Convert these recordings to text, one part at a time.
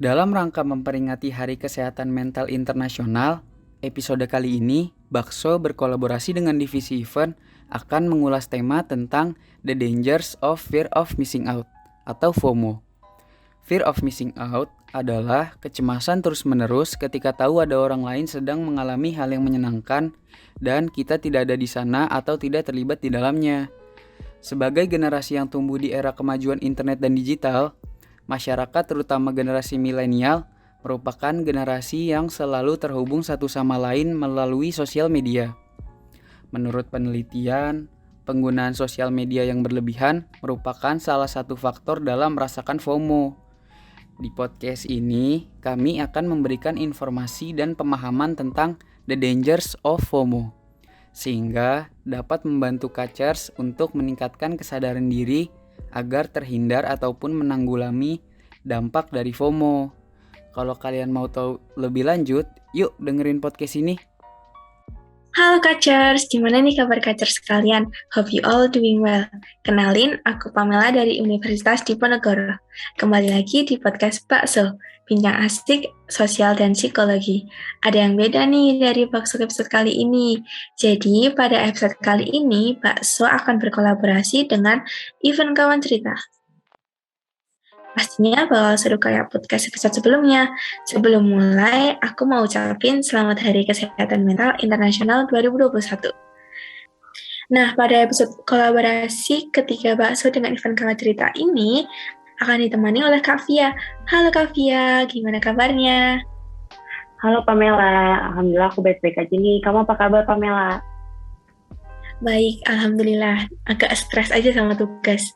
Dalam rangka memperingati Hari Kesehatan Mental Internasional, episode kali ini Bakso berkolaborasi dengan Divisi Event akan mengulas tema tentang The Dangers of Fear of Missing Out atau FOMO. Fear of Missing Out adalah kecemasan terus-menerus ketika tahu ada orang lain sedang mengalami hal yang menyenangkan dan kita tidak ada di sana atau tidak terlibat di dalamnya. Sebagai generasi yang tumbuh di era kemajuan internet dan digital, masyarakat terutama generasi milenial merupakan generasi yang selalu terhubung satu sama lain melalui sosial media. Menurut penelitian, penggunaan sosial media yang berlebihan merupakan salah satu faktor dalam merasakan FOMO. Di podcast ini, kami akan memberikan informasi dan pemahaman tentang the dangers of FOMO, sehingga dapat membantu Kacers untuk meningkatkan kesadaran diri agar terhindar ataupun menanggulangi dampak dari FOMO. Kalau kalian mau tahu lebih lanjut, yuk dengerin podcast ini. Halo Kacers, gimana nih kabar Kacers sekalian? Hope you all doing well. Kenalin, aku Pamela dari Universitas Diponegoro. Kembali lagi di podcast Bakso, bincang asik, sosial, dan psikologi. Ada yang beda nih dari Bakso episode kali ini. Jadi, pada episode kali ini, Bakso akan berkolaborasi dengan Event Kawan Cerita. Pastinya bakal seru kayak podcast episode sebelumnya. Sebelum mulai, aku mau ucapin Selamat Hari Kesehatan Mental Internasional 2021. Nah, pada episode kolaborasi ketiga Bakso dengan Event Kawan Cerita ini, akan ditemani oleh Kak Via. Halo Kak Via, gimana kabarnya? Halo Pamela, Alhamdulillah aku baik-baik aja nih. Kamu apa kabar Pamela? Baik, Alhamdulillah. Agak stres aja sama tugas.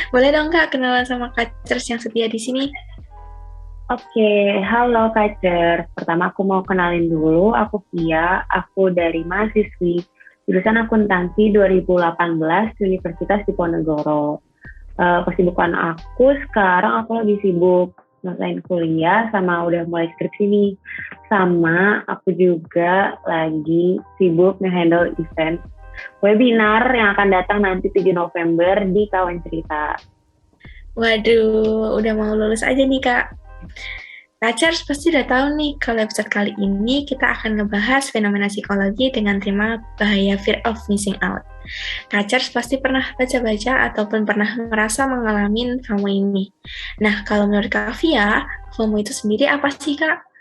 Boleh dong Kak kenalan sama Kacers yang setia di sini? Oke, halo Kacers. Pertama aku mau kenalin dulu, aku Via, aku dari mahasiswi jurusan akuntansi 2018 Universitas Diponegoro. Kesibukan aku sekarang aku lagi sibuk nyelesain kuliah sama udah mulai skripsi nih. Sama aku juga lagi sibuk nge-handle event webinar yang akan datang nanti 7 November di Kawan Cerita. Waduh, udah mau lulus aja nih Kak. Kacers pasti udah tahu nih kalau episode kali ini kita akan ngebahas fenomena psikologi dengan tema bahaya fear of missing out. Kacers pasti pernah baca-baca ataupun pernah merasa mengalami FOMO ini. Nah, kalau menurut Kak Via, FOMO itu sendiri apa sih Kak?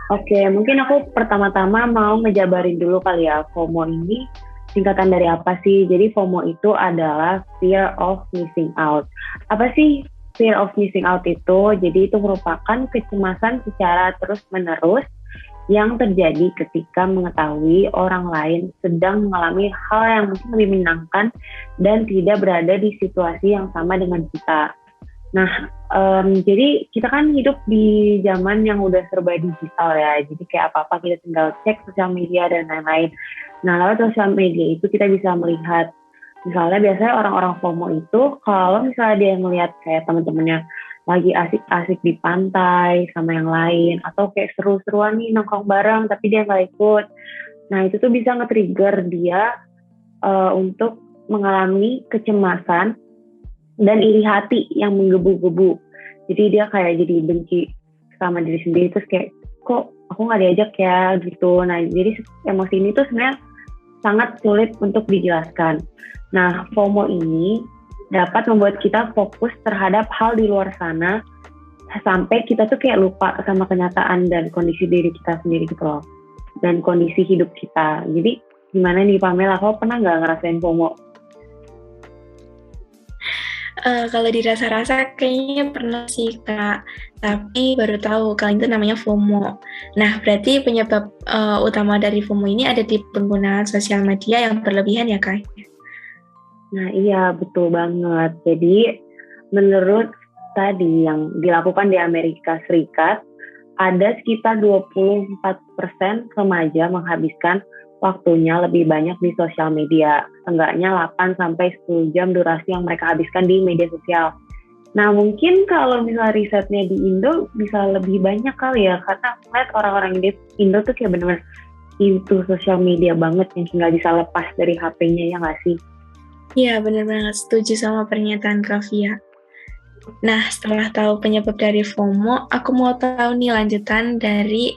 Oke, mungkin aku pertama-tama mau ngejabarin dulu kali ya, FOMO ini singkatan dari apa sih? Jadi FOMO itu adalah fear of missing out. Apa sih fear of missing out itu? Jadi itu merupakan kecemasan secara terus-menerus yang terjadi ketika mengetahui orang lain sedang mengalami hal yang mungkin lebih menyenangkan dan tidak berada di situasi yang sama dengan kita. Nah, jadi kita kan hidup di zaman yang udah serba digital ya, jadi kayak apa-apa kita tinggal cek sosial media dan lain-lain. Nah, lewat sosial media itu kita bisa melihat, misalnya biasanya orang-orang FOMO itu kalau misalnya dia ngelihat kayak teman-temannya lagi asik-asik di pantai sama yang lain, atau kayak seru-seruan nih nongkrong bareng tapi dia nggak ikut. Nah, itu tuh bisa nge-trigger dia untuk mengalami kecemasan dan iri hati yang menggebu-gebu. Jadi dia kayak jadi benci sama diri sendiri, terus kayak kok aku nggak diajak ya gitu. Nah, jadi emosi ini tuh sebenarnya sangat sulit untuk dijelaskan. Nah, FOMO ini dapat membuat kita fokus terhadap hal di luar sana sampai kita tuh kayak lupa sama kenyataan dan kondisi diri kita sendiri gitu loh, dan kondisi hidup kita. Jadi gimana nih Pamela, kau pernah nggak ngerasain FOMO? Kalau dirasa-rasa kayaknya pernah sih Kak, tapi baru tahu kalau itu namanya FOMO. Nah, berarti penyebab utama dari FOMO ini ada di penggunaan sosial media yang berlebihan ya Kak? Nah iya, betul banget. Jadi menurut tadi yang dilakukan di Amerika Serikat, ada sekitar 24% remaja menghabiskan waktunya lebih banyak di sosial media. Enggaknya 8-10 jam durasi yang mereka habiskan di media sosial. Nah, mungkin kalau misalnya risetnya di Indo bisa lebih banyak kali ya, karena lihat orang-orang di Indo tuh kayak bener-bener into sosial media banget yang nggak bisa lepas dari HP-nya, ya nggak sih? Iya, benar banget setuju sama pernyataan Kak Via. Nah, setelah tahu penyebab dari FOMO, aku mau tahu nih lanjutan dari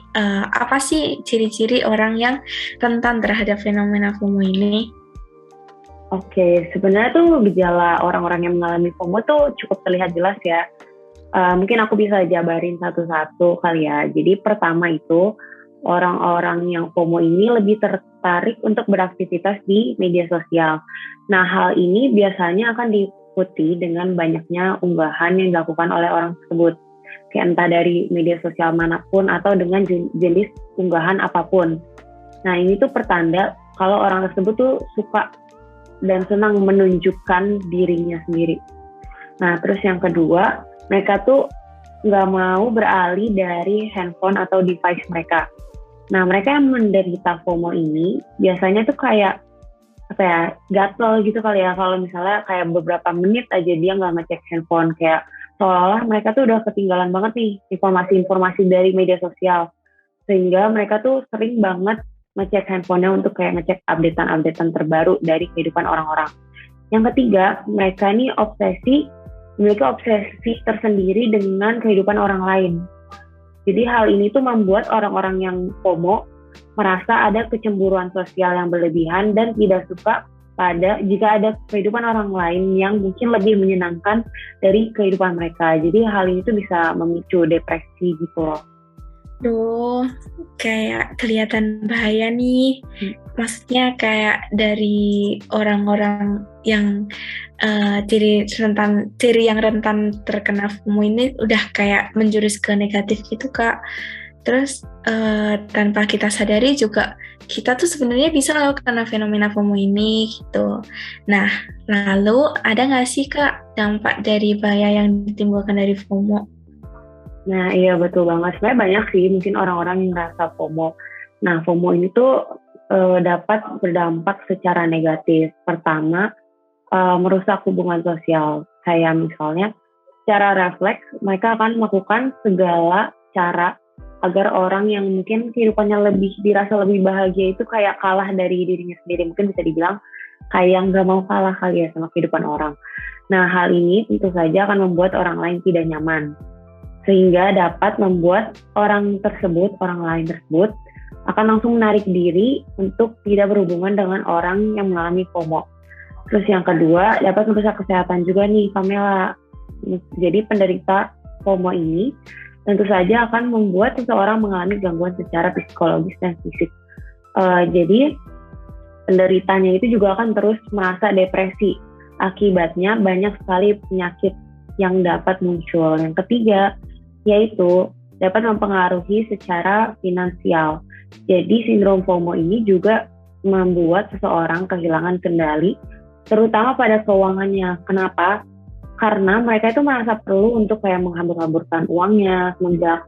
apa sih ciri-ciri orang yang rentan terhadap fenomena FOMO ini? Oke, sebenarnya tuh gejala orang-orang yang mengalami FOMO tuh cukup terlihat jelas ya. Mungkin aku bisa jabarin satu-satu kali ya. Jadi pertama itu, orang-orang yang FOMO ini lebih tertarik untuk beraktivitas di media sosial. Nah, hal ini biasanya akan diikuti dengan banyaknya unggahan yang dilakukan oleh orang tersebut. Kayak entah dari media sosial manapun atau dengan jenis unggahan apapun. Nah, ini tuh pertanda kalau orang tersebut tuh suka dan senang menunjukkan dirinya sendiri. Nah, terus yang kedua, mereka tuh nggak mau beralih dari handphone atau device mereka. Nah, mereka yang menderita FOMO ini biasanya tuh kayak apa ya, gatel gitu kali ya, kalau misalnya kayak beberapa menit aja dia nggak ngecek handphone, kayak seolah-olah mereka tuh udah ketinggalan banget nih informasi-informasi dari media sosial, sehingga mereka tuh sering banget ngecek handphonenya untuk kayak ngecek updatean-updatean terbaru dari kehidupan orang-orang. Yang ketiga, mereka ini memiliki obsesi tersendiri dengan kehidupan orang lain. Jadi hal ini tuh membuat orang-orang yang FOMO merasa ada kecemburuan sosial yang berlebihan dan tidak suka jika ada kehidupan orang lain yang mungkin lebih menyenangkan dari kehidupan mereka. Jadi hal ini tuh bisa memicu depresi gitu loh. Duh, kayak kelihatan bahaya nih. Maksudnya kayak dari orang-orang yang ciri yang rentan terkena FOMO ini udah kayak menjurus ke negatif gitu, Kak. Terus tanpa kita sadari juga kita tuh sebenarnya bisa loh kena fenomena FOMO ini gitu. Nah, lalu ada nggak sih, Kak, dampak dari bahaya yang ditimbulkan dari FOMO? Nah, iya betul banget. Sebenarnya banyak sih mungkin orang-orang yang merasa FOMO. Nah, FOMO ini tuh dapat berdampak secara negatif. Pertama, merusak hubungan sosial. Kayak misalnya, secara refleks, mereka akan melakukan segala cara agar orang yang mungkin kehidupannya dirasa lebih bahagia itu kayak kalah dari dirinya sendiri. Mungkin bisa dibilang kayak nggak mau kalah kali ya sama kehidupan orang. Nah, hal ini tentu saja akan membuat orang lain tidak nyaman, sehingga dapat membuat orang lain tersebut akan langsung menarik diri untuk tidak berhubungan dengan orang yang mengalami FOMO. Terus yang kedua, dapat merusak kesehatan juga nih, Pamela. Jadi penderita FOMO ini tentu saja akan membuat seseorang mengalami gangguan secara psikologis dan fisik. Jadi penderitanya itu juga akan terus merasa depresi. Akibatnya banyak sekali penyakit yang dapat muncul. Yang ketiga, yaitu dapat mempengaruhi secara finansial. Jadi sindrom FOMO ini juga membuat seseorang kehilangan kendali, terutama pada keuangannya. Kenapa? Karena mereka itu merasa perlu untuk kayak menghambur-hamburkan uangnya,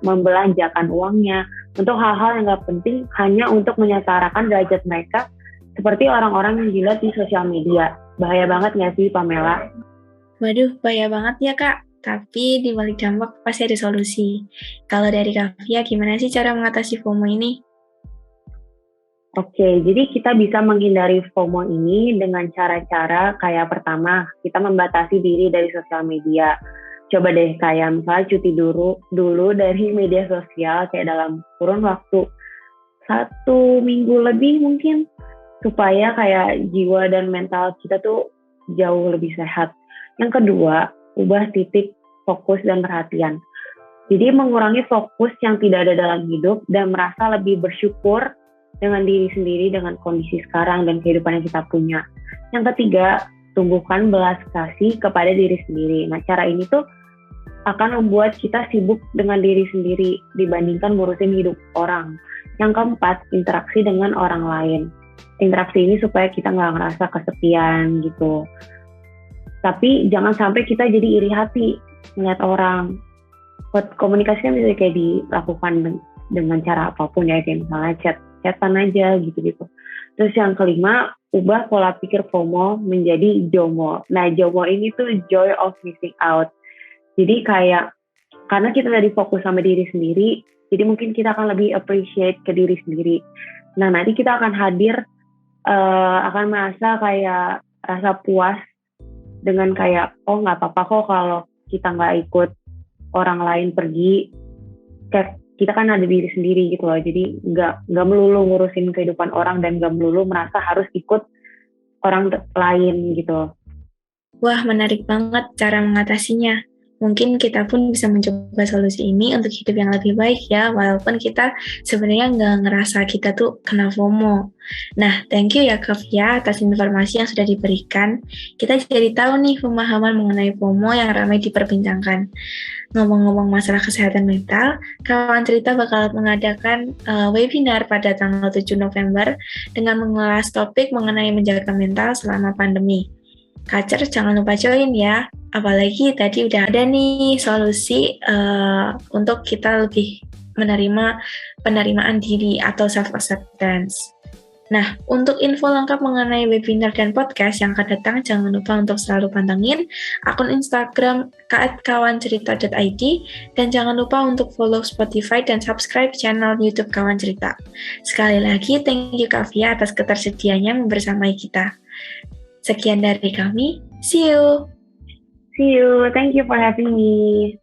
membelanjakan uangnya untuk hal-hal yang nggak penting hanya untuk menyetarakan derajat mereka seperti orang-orang yang dilihat di sosial media. Bahaya banget nggak sih, Pamela? Waduh, bahaya banget ya, Kak. Tapi di balik dampak pasti ada solusi. Kalau dari Kavia, gimana sih cara mengatasi FOMO ini? Oke, jadi kita bisa menghindari FOMO ini dengan cara-cara kayak pertama, kita membatasi diri dari sosial media. Coba deh kayak misalnya cuti dulu dari media sosial kayak dalam kurun waktu 1 minggu lebih mungkin, supaya kayak jiwa dan mental kita tuh jauh lebih sehat. Yang kedua, ubah titik fokus dan perhatian. Jadi mengurangi fokus yang tidak ada dalam hidup dan merasa lebih bersyukur dengan diri sendiri, dengan kondisi sekarang dan kehidupan yang kita punya. Yang ketiga, tumbuhkan belas kasih kepada diri sendiri. Nah, cara ini tuh akan membuat kita sibuk dengan diri sendiri dibandingkan ngurusin hidup orang. Yang keempat, interaksi dengan orang lain. Interaksi ini supaya kita nggak ngerasa kesepian gitu. Tapi jangan sampai kita jadi iri hati melihat orang. Komunikasi kan bisa kayak dilakukan dengan cara apapun ya, kayak misalnya chatan aja gitu-gitu. Terus yang kelima, ubah pola pikir FOMO menjadi JOMO. Nah, JOMO ini tuh joy of missing out. Jadi kayak karena kita tadi fokus sama diri sendiri, jadi mungkin kita akan lebih appreciate ke diri sendiri. Nah, nanti kita akan akan merasa kayak rasa puas dengan kayak, oh nggak apa-apa kok kalau kita nggak ikut orang lain pergi, kayak kita kan ada diri sendiri gitu loh. Jadi nggak melulu ngurusin kehidupan orang dan nggak melulu merasa harus ikut orang lain gitu. Wah, menarik banget cara mengatasinya. Mungkin kita pun bisa mencoba solusi ini untuk hidup yang lebih baik ya, walaupun kita sebenarnya nggak ngerasa kita tuh kena FOMO. Nah, thank you ya Kak Fia atas informasi yang sudah diberikan. Kita jadi tahu nih pemahaman mengenai FOMO yang ramai diperbincangkan. Ngomong-ngomong masalah kesehatan mental, Kawan Cerita bakal mengadakan webinar pada tanggal 7 November dengan mengulas topik mengenai menjaga mental selama pandemi. Kacer jangan lupa join ya, apalagi tadi udah ada nih solusi untuk kita lebih menerima penerimaan diri atau self-acceptance. Nah, untuk info lengkap mengenai webinar dan podcast yang akan datang, jangan lupa untuk selalu pantengin akun Instagram @kawancerita.id dan jangan lupa untuk follow Spotify dan subscribe channel YouTube Kawan Cerita. Sekali lagi, thank you Kak Fia atas ketersediaannya membersamai kita. Sekian dari kami, see you! See you, thank you for having me.